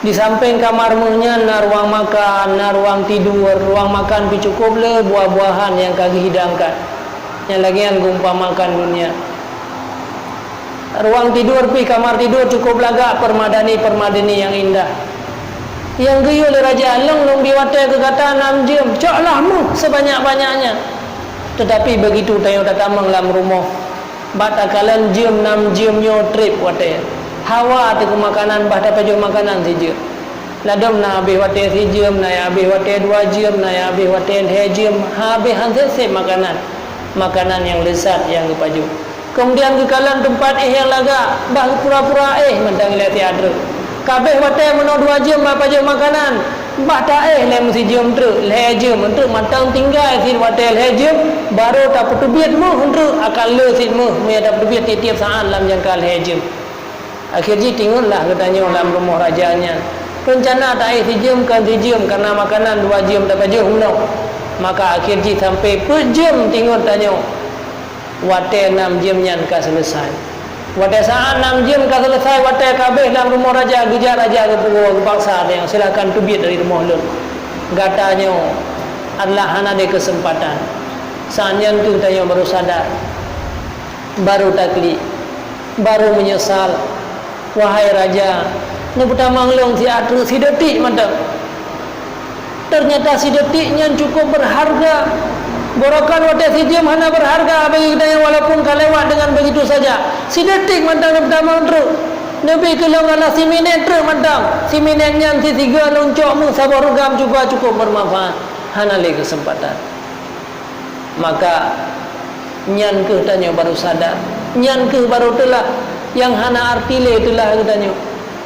S1: Di samping kamar muhnya na ruang makan, na ruang tidur. Ruang makan pi cukup le buah-buahan yang kaki hidangkan. Yang lagian gumpamakan dunia. Ruang tidur pi kamar tidur cukup lagak permadani yang indah. Yang geyo le raja long biwate ke kata 6 jam, coklah mu sebanyak-banyaknya. Tetapi begitu tayo tatamang dalam rumah, batakalan jam 6 jam nyo trip wate. Hawa tu makanan bah dapat jual makanan saja. Ladam na habis wate si jam, na habis wate 2 jam, na habis wate 3 jam, habis hansel makanan yang lezat yang kepaju. Kemudian ke kalan tempat yang laga bah pura-pura mentang lihat tiada. Kabeh wate meno 2 jam bah paju makanan. Bah tak le mesti jam tu, le jam untuk matang tinggal si wate le jam baru tak petubit mu untuk akan le si mu me ada petubit tiap saat dalam jangka le jam. Akhirnya tinggallah katanya dalam rumah rajanya. Rencana tak sejam karena makanan 2 jam tak paju no. Maka akhirnya sampai per jam tinggal tanya. Wate 6 jam nyan ka selesai. Wate saat 6 jam ka selesai wate kabeh dalam rumah raja, gujar raja ke pukul paksa yang silakan tubit dari rumah lu. Gatanya adalah hana de kesempatan. Saatnya tu tanya baru sadar. Baru takli. Baru menyesal. Wahai raja, ni pertama ngelong si detik mantap. Ternyata si detiknya cukup berharga. Borokan wate si jam hana berharga bagi kita yang walaupun kalewat dengan begitu saja. Si detik mantap pertama terus. Nabi kelong ala si minit terus mantap. Si minitnya si 3 loncok mu sabar rugam juga cukup bermanfaat. Hana lagi kesempatan. Maka nyan ke tanya baru sadar. Nyan ke baru telah yang hana arti le itulah katanya.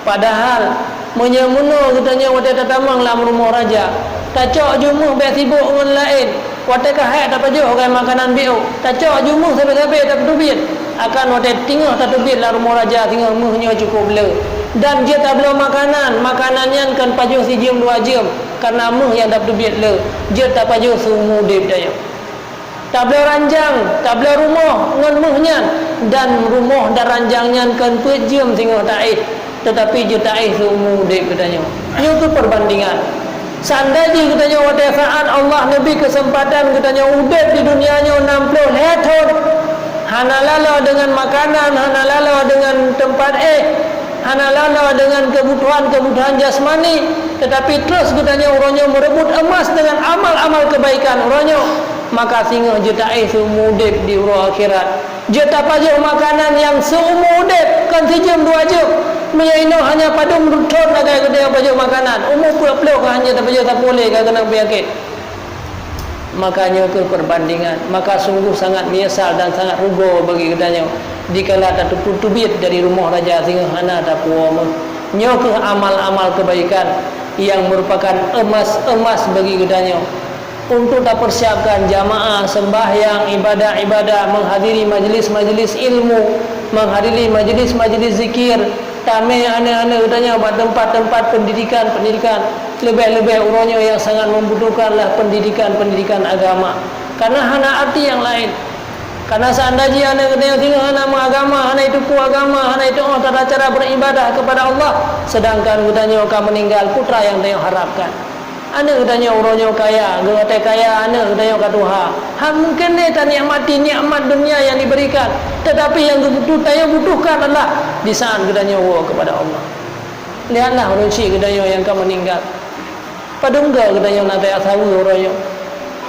S1: Padahal menyamuno katanya wate tatamang dalam rumah raja. Tacok jumuh be sibuk dengan lain. Wate kahai tak paju orang makanan biu. Tacok jumuh sampai-sampai tak tubit. Akan wate tinggal tak tubit dalam rumah raja, tinggal muhnya cukup le. Dan dia tak belum makanannya kan paju si jam 2 jam karena muh yang tak tubit le. Dia tak paju sumu dip daya. tak boleh ranjang, tak boleh rumah ngan muhnya, dan rumah dan ranjangnya kan pejam tengok taih, tetapi je taih seumur hidup katanya. Itu perbandingan. Seandainya katanya pada saat Allah Nabi kesempatan katanya udah di dunianya 60 tahun, hanalala dengan makanan, hanalala dengan tempat hanalala dengan kebutuhan jasmani, tetapi terus katanya orangnya merebut emas dengan amal-amal kebaikan orangnya, maka singa juta seumur hidup di urang akhirat. Juta pajak makanan yang seumur hidup kan sejam 2 jam. Menyaino hanya padung rutun agai kedai pajak makanan. Umur pula hanya tak pajak tak boleh kena penyakit. Makanya ke perbandingan, maka sungguh sangat menyesal dan sangat rugo bagi kedanya dikala tak tubit dari rumah raja singa hana tak puama. Nyo ke amal-amal kebaikan yang merupakan emas bagi kedanya. Untuk tak persiapkan jamaah, sembahyang, ibadah-ibadah, menghadiri majlis-majlis ilmu, menghadiri majlis-majlis zikir, tamai anak-anak katanya buat tempat-tempat pendidikan, lebih-lebih orangnya yang sangat membutuhkanlah pendidikan agama. Karena hana arti yang lain. Karena seandainya anak katanya tinggal hana mengagama, hana itu agama, hana itu tata cara beribadah kepada Allah, sedangkan katanya akan meninggal putra yang tengok harapkan. Anak katanya orangnya kaya, gata kaya, anak katanya kat Tuhan. Mungkin ni tak nikmat dunia yang diberikan, tetapi yang butuhkan adalah di saat katanya kepada Allah. Lihatlah rezeki katanya yang akan meninggal. Padungga katanya nak tak tahu orangnya.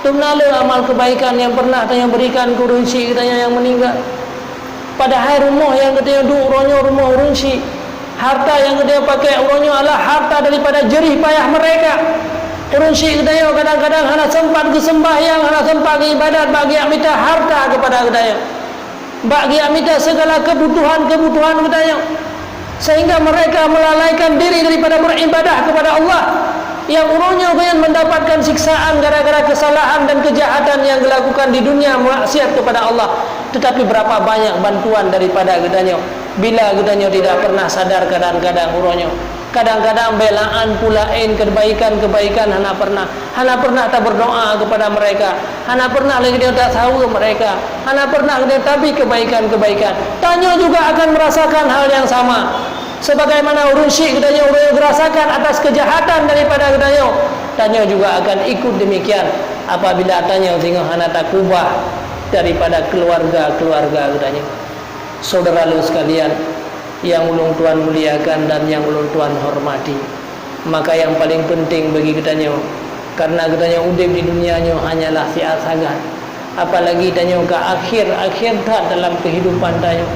S1: Tumnala amal kebaikan yang pernah tanya berikan ke rezeki katanya yang meninggal. Padahal rumah yang katanya duk orangnya rumah rezeki. Harta yang katanya pakai orangnya adalah harta daripada jerih payah mereka. Urun syik katanya kadang-kadang hana sempat ke sembahyang, hana sempat ke ibadat, bagi minta harta kepada katanya, bagi minta segala kebutuhan katanya, sehingga mereka melalaikan diri daripada beribadah kepada Allah, yang urunnya yang mendapatkan siksaan gara-gara kesalahan dan kejahatan yang dilakukan di dunia, maksiat kepada Allah. Tetapi berapa banyak bantuan daripada katanya, bila katanya tidak pernah sadar kadang-kadang urunnya. Kadang-kadang belaan pulain kebaikan hana pernah tak berdoa kepada mereka, hana pernah lagi dia tak tahu mereka, hana pernah dia tapi kebaikan tanya juga akan merasakan hal yang sama sebagaimana urun syik katanya orang merasakan atas kejahatan daripada katanya, tanya juga akan ikut demikian apabila tanya tengok hana tak kubah daripada keluarga katanya. Saudara sekalian yang ulung Tuhan muliakan dan yang ulung Tuhan hormati, maka yang paling penting bagi kitanya, karena kitanya udip di dunianya hanyalah siat sangat, apalagi tanya ke akhir tak dalam kehidupan tanya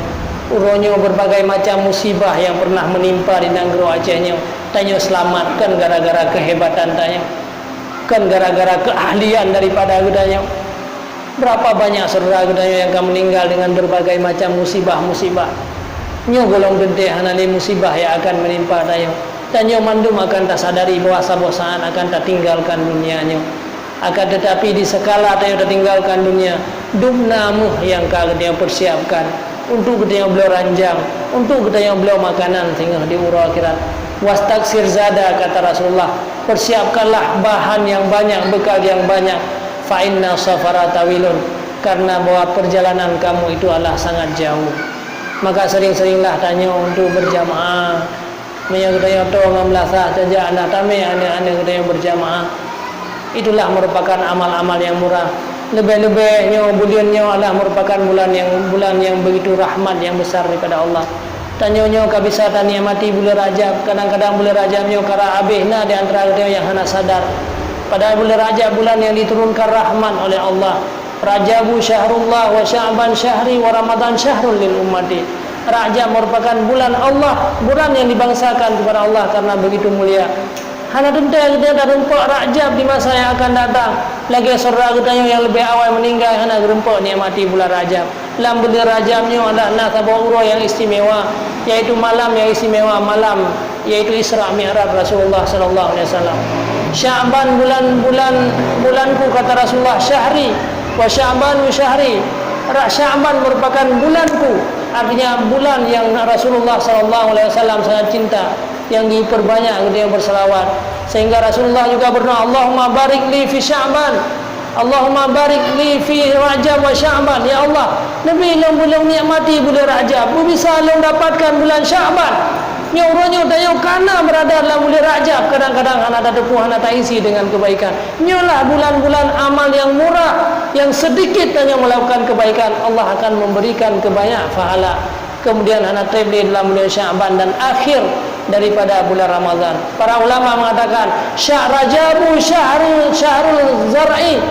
S1: uronyo berbagai macam musibah yang pernah menimpa di negeri Acehnya, tanya selamatkan gara-gara kehebatan tanya, kan gara-gara keahlian daripada kitanya. Berapa banyak saudara kitanya yang akan meninggal dengan berbagai macam musibah nyo golong gede hanali musibah yang akan menimpa tayo. Tanyo mandum akan tak sadari bahwa sabosaan akan tak tinggalkan dunianya. Akan tetapi di sekala tayo tak tinggalkan dunia, dumnamu yang dia persiapkan untuk kita beliau ranjang, untuk kita beliau makanan sehingga di urang akhirat. Wastaksir zada kata Rasulullah, persiapkanlah bahan yang banyak, bekal yang banyak. Fa inna safara tawilun, karena bahwa perjalanan kamu itu adalah sangat jauh. Maka sering-seringlah tanya untuk berjamaah. Menyang kita yang tahu membelasah saja anak kami, anak-anak kita yang berjamaah. Itulah merupakan amal-amal yang murah. Lebih-lebihnya bulannya adalah merupakan bulan yang begitu rahmat yang besar daripada Allah. Tanya-nya kabisa tanya mati bulan Rajab. Kadang-kadang bulan Rajabnya kara abihna di antara kita yang hana sadar. Padahal bulan Rajab bulan yang diturunkan rahmat oleh Allah. Rajabu syahrullah wa Sya'ban syahri wa Ramadan syahrul lil ummati. Rajab merupakan bulan Allah, bulan yang dibangsakan kepada Allah karena begitu mulia. Hana tentu kita dah rumpak Rajab di masa yang akan datang. Lagi saudara kita yang lebih awal meninggal hana rumpak nikmati bulan Rajab. Dalam bulan Rajabnya ada nasabah urah yang istimewa, yaitu malam yang istimewa, malam yaitu Isra Mi'raj Rasulullah sallallahu alaihi wasallam. Sya'ban bulanku kata Rasulullah syahri wa Sya'ban syahri. Sya'ban merupakan bulanku, artinya bulan yang Rasulullah sallallahu alaihi wasallam sangat cinta, yang diperbanyak dia berselawat, sehingga Rasulullah juga berdoa, Allahumma barik li fi Sya'ban, Allahumma barik li fi Rajab wa Sya'ban. Ya Allah, Nabi long belum nikmati bulan Rajab, bisa long dapatkan bulan Sya'ban. Nyoronyo dayo kana berada dalam bulan Rajab, kadang-kadang hana ada tepuh hana tak isi dengan kebaikan. Nyolah bulan-bulan amal yang murah, yang sedikit hanya melakukan kebaikan, Allah akan memberikan kebanyak pahala. Kemudian hana tabligh dalam bulan Sya'ban dan akhir daripada bulan Ramadan. Para ulama mengatakan Rajabu syahrul zar'i.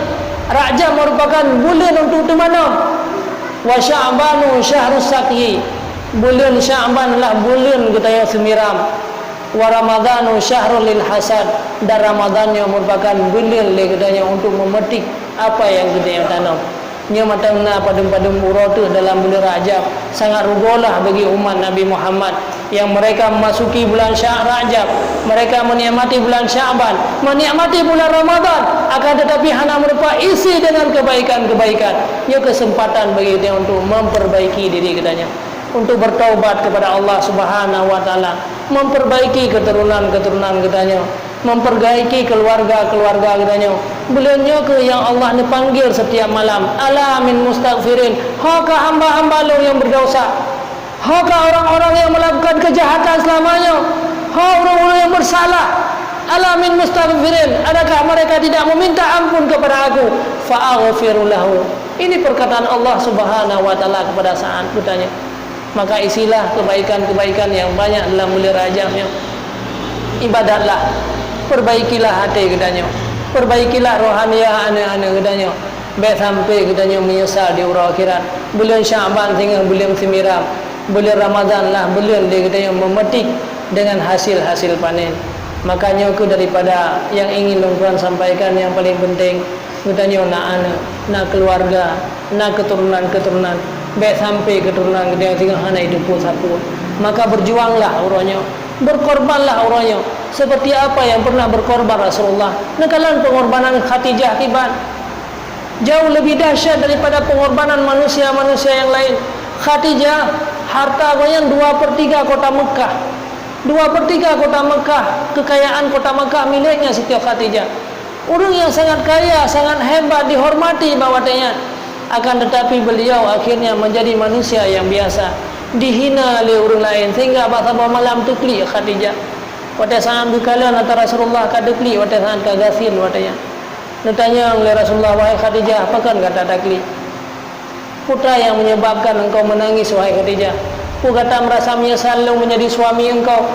S1: Rajab merupakan bulan untuk tanam. Wa Sya'banu syahrus saqi. Bulan Sya'ban lah bulan kita yang semiram. Wa Ramadanu syahrul lil hasad. Dan Ramadan yang merupakan bulan kita untuk memetik apa yang kita yang tanam. Nya matangna padum-padum urut dalam bulan Rajab sangat rugolah bagi umat Nabi Muhammad yang mereka memasuki bulan Rajab, mereka menikmati bulan Sya'ban, menikmati bulan Ramadan, akan tetapi hanya merupakan isi dengan kebaikan-kebaikan. Ia kesempatan bagi kita untuk memperbaiki diri kitanya, untuk bertaubat kepada Allah Subhanahu wa taala, memperbaiki keturunan-keturunan kitanya, memperbaiki keluarga-keluarga kitanya. Beliau ke yang Allah ni panggil setiap malam, ala min mustaghfirin, haka hamba-hamba lo yang berdosa, haka orang-orang yang melakukan kejahatan selamanya, ha orang-orang yang bersalah, ala min mustaghfirin, adakah mereka tidak meminta ampun kepada aku, fa'aghfiru lahu. Ini perkataan Allah Subhanahu wa taala kepada saat kitanya. Maka isilah kebaikan-kebaikan yang banyak dalam bulan Rajabnya. Ibadatlah, perbaikilah hati kitanya, perbaikilah rohaniah anak-anak kitanya, baik sampai kitanya menyesal di urang akhirat. Bulan Sya'ban sehingga bulan semiram, bulan Ramadan lah bulan dia kitanya memetik dengan hasil-hasil panen. Makanya aku daripada yang ingin Tuan sampaikan, yang paling penting kitanya nak anak, nak keluarga, nak keturunan-keturunan, baik sampai keturunan kita tinggal hana hidup pun satu. Maka berjuanglah orangnya, berkorbanlah orangnya, seperti apa yang pernah berkorban Rasulullah. Nekalan pengorbanan Khadijah kiban jauh lebih dahsyat daripada pengorbanan manusia-manusia yang lain. Khadijah harta goyang 2/3 kota Mekah, 2/3 kota Mekah, kekayaan kota Mekah miliknya Siti Khadijah. Orang yang sangat kaya, sangat hebat, dihormati bawatanya. Akan tetapi beliau akhirnya menjadi manusia yang biasa, dihina oleh orang lain, sehingga bahasa malam tukli Khadijah. Pada saat dikala antara Rasulullah kadekli, pada saat kagasin watanya. Ditanya oleh Rasulullah, wahai Khadijah, apa kan kata takli? Putra yang menyebabkan engkau menangis wahai Khadijah. Ku kata merasa menyesal lu menjadi suami engkau.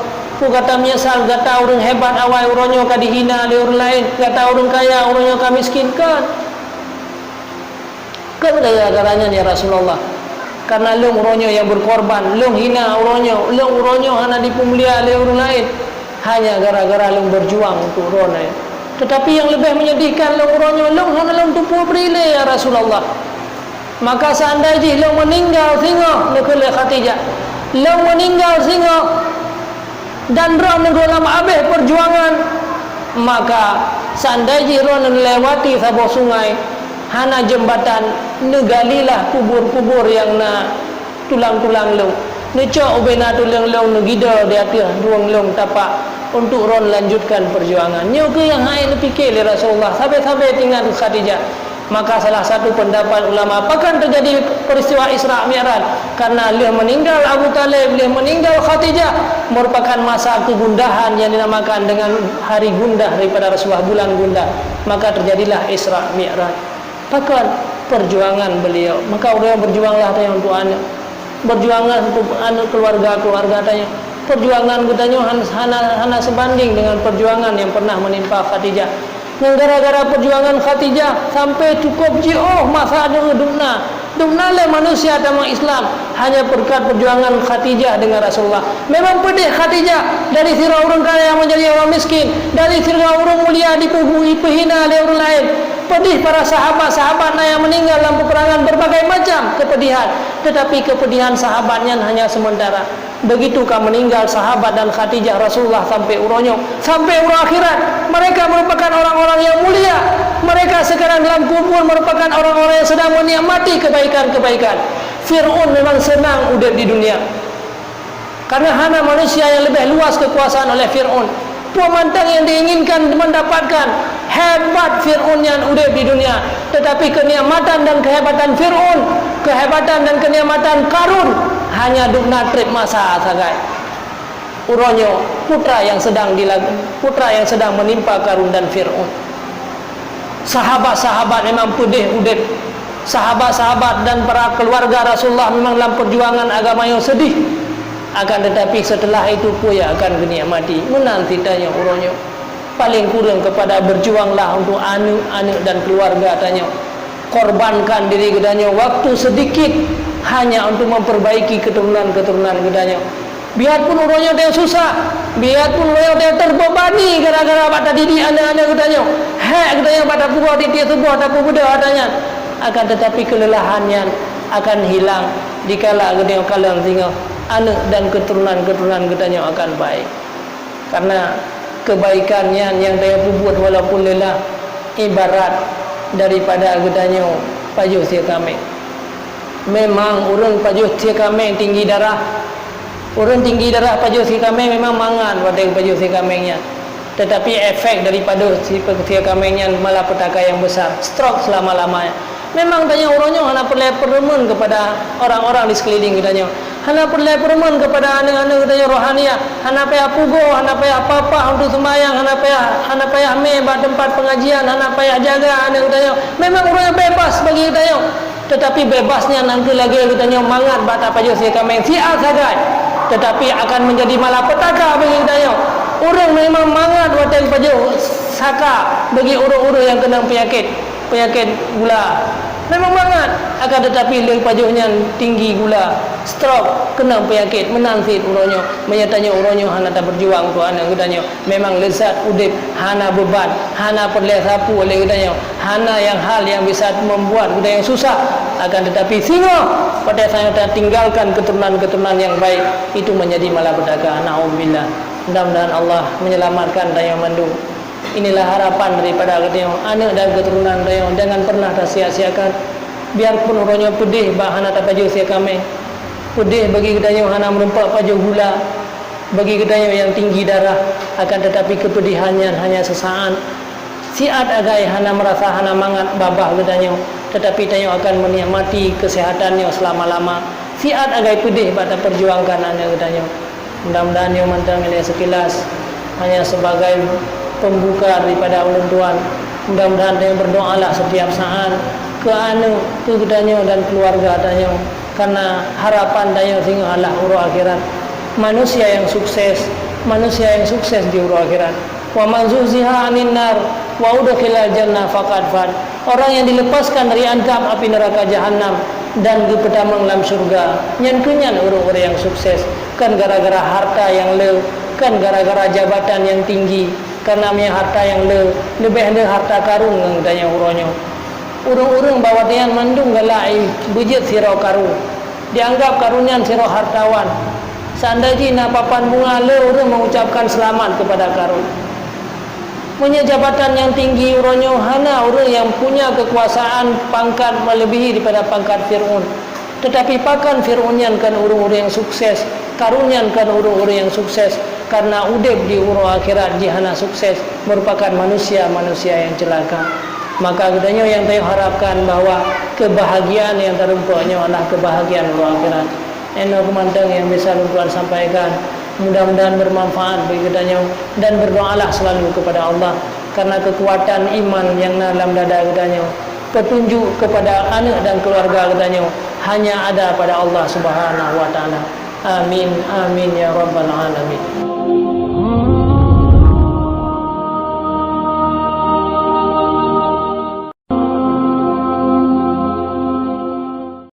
S1: Ku kata menyesal kata orang hebat awal orangnya ka dihina oleh orang lain, kata orang kaya orangnya ka miskinkan. Kan gara-garanya ya Rasulullah, karena lu orangnya yang berkorban, lu hina orangnya, lu orangnya hanya dipemulia oleh orang lain, hanya gara-gara lu berjuang untuk orangnya. Tetapi yang lebih menyedihkan, lu orangnya lu hanya lu tupu berilai ya Rasulullah. Maka seandainya lu meninggal sehingga lu kelih Khadijah, lu meninggal sehingga dan roh dalam habis perjuangan, maka seandainya roh melewati sebuah sungai, hana jembatan, negalilah kubur-kubur yang na tulang-tulang long, necok ubena tulang long negida di atas ruang long tapak untuk ron lanjutkan perjuangan. Nyo ke yang hain fikir oleh Rasulullah sampai-sampai tinggal Khadijah. Maka salah satu pendapat ulama, apakah terjadi peristiwa Isra Mi'raj? Karena beliau meninggal Abu Talib, beliau meninggal Khadijah, merupakan masa kegundahan yang dinamakan dengan hari gundah daripada Rasulullah, bulan gundah. Maka terjadilah Isra Mi'raj. Bahkan perjuangan beliau, maka beliau berjuanglah tanya untuk anak, berjuanglah untuk anak, keluarga tanya. Perjuangan katanya hana sebanding dengan perjuangan yang pernah menimpa Khadijah. Gara-gara perjuangan Khadijah sampai cukup jauh masa ada dumna le manusia dalam Islam hanya berkat perjuangan Khadijah dengan Rasulullah. Memang pedih Khadijah dari sirah orang kaya yang menjadi orang miskin, dari sirah orang mulia dipuji dihina oleh orang lain. Pedih para sahabat-sahabat yang meninggal dalam peperangan, berbagai macam kepedihan. Tetapi kepedihan sahabatnya hanya sementara. Begitukah meninggal sahabat dan Khadijah Rasulullah sampai urangnya, sampai urang akhirat. Mereka merupakan orang-orang yang mulia. Mereka sekarang dalam kubur merupakan orang-orang yang sedang menikmati kebaikan-kebaikan. Fir'aun memang senang hidup di dunia, karena hanya manusia yang lebih luas kekuasaan oleh Fir'aun. Pemantang yang diinginkan mendapatkan, hebat Fir'aun yang urip di dunia, tetapi kenikmatan dan kehebatan Fir'aun, kehebatan dan kenikmatan Qarun hanya duk natrip masa sagai. Uronyo putra yang sedang menimpa Qarun dan Fir'aun. Sahabat-sahabat memang pedih udip. Sahabat-sahabat dan para keluarga Rasulullah memang dalam perjuangan agama yang sedih. Akan tetapi setelah itu puya akan menikmati. Menanti tanya uronyo. Paling kurang kepada berjuanglah untuk anak-anak dan keluarga tanya. Korbankan diri gedanya waktu sedikit hanya untuk memperbaiki keturunan-keturunan gedanya. Biarpun uronyo dia susah, biarpun uronyo dia terbebani gara-gara pada didik anak-anak gedanya. Hek gedanya pada pukul titik sebuah tapi budak adanya. Akan tetapi kelelahannya akan hilang dikala gedanya kalian tinggal anak dan keturunan-keturunan gedanya akan baik. Karena kebaikannya yang dia buat walaupun lelah ibarat daripada gedanya pajuh sia kami. Memang orang pajuh sia kami tinggi darah. Orang tinggi darah pajuh sia kami memang mangan pada pajuh sia kaminya. Tetapi efek daripada sia kaminya malah petaka yang besar, stroke selama-lamanya. Memang tanya orangnya hana perlepermen kepada orang-orang di sekeliling kitanya. Hana perlepermen kepada anak-anak kitanya rohania. Hana payah pugo, hana payah apa-apa untuk sembahyang, hana payah mebak tempat pengajian, hana payah jaga anak kitanya. Memang orangnya bebas bagi kitanya. Tetapi bebasnya nanti lagi kitanya mangat bata pajuh sia kami sial sagai. Tetapi akan menjadi malapetaka bagi kitanya. Orang memang mangat wadah pajuh saka bagi orang-orang yang kena penyakit gula. Memang banget. Akan tetapi leng pajuhnya tinggi gula, stroke, kena penyakit, menansit uronyo, menyatanya uronyo hana tak berjuang tu anak gedanya. Memang lezat udip, hana beban, hana perlu sapu oleh gedanya, hana yang hal yang bisa membuat gedanya susah. Akan tetapi singo pada saya tinggalkan keturunan-keturunan yang baik, itu menjadi malapetaka. Na'udzubillah. Mudah-mudahan Allah menyelamatkan daya mandu. Inilah harapan daripada anak dan keturunan dayong. Jangan pernah sia-siakan. Biarpun orangnya pedih bah hana tak pajuh sia kami. Pedih bagi kedanya hana merempak pajuh gula. Bagi kedanya yang tinggi darah. Akan tetapi kepedihannya hanya sesaat. Siat agai hana merasa hana mangat babah kedanya. Tetapi dayong akan menikmati kesehatannya selama-lama. Siat agai pedih pada perjuangkan anak kedanya. Mudah-mudahan yang mantang ini sekilas hanya sebagai pembuka daripada ulun Tuhan. Mudah-mudahan dia berdoalah setiap saat ke anak, ke gedanya dan keluarga danya. Karena harapan danya sehingga Allah urus akhirat. Manusia yang sukses di urus akhirat. Wa man zuziha 'anil nar wa udkhilal jannah faqad faz. Orang yang dilepaskan dari azab api neraka jahanam dan dipertamang dalam surga. Nyan kenyan orang-orang yang sukses. Kan gara-gara harta yang kan gara-gara jabatan yang tinggi. Karena punya harta yang lebih ada harta karun yang tanya uronyo. Urung-urung bawa dia mandung galai bujit sirau karun. Dianggap karunyan sirau hartawan. Seandainya papan bunga urung mengucapkan selamat kepada karun. Punya jabatan yang tinggi uronyo hana orang yang punya kekuasaan pangkat melebihi daripada pangkat Fir'aun. Tetapi pakan Fir'aunyan kan orang-orang yang sukses, karunyan kan orang-orang yang sukses. Karena udip di urus akhirat jihana sukses merupakan manusia-manusia yang celaka. Maka katanya yang saya harapkan bahwa kebahagiaan yang terumpaknya adalah kebahagiaan urus akhirat. Ini kemantang yang bisa Tuhan sampaikan. Mudah-mudahan bermanfaat bagi katanya dan berdoalah selalu kepada Allah karena kekuatan iman yang dalam dada katanya. Petunjuk kepada anak dan keluarga katanya hanya ada pada Allah Subhanahu wa taala. Amin amin ya rabbal alamin.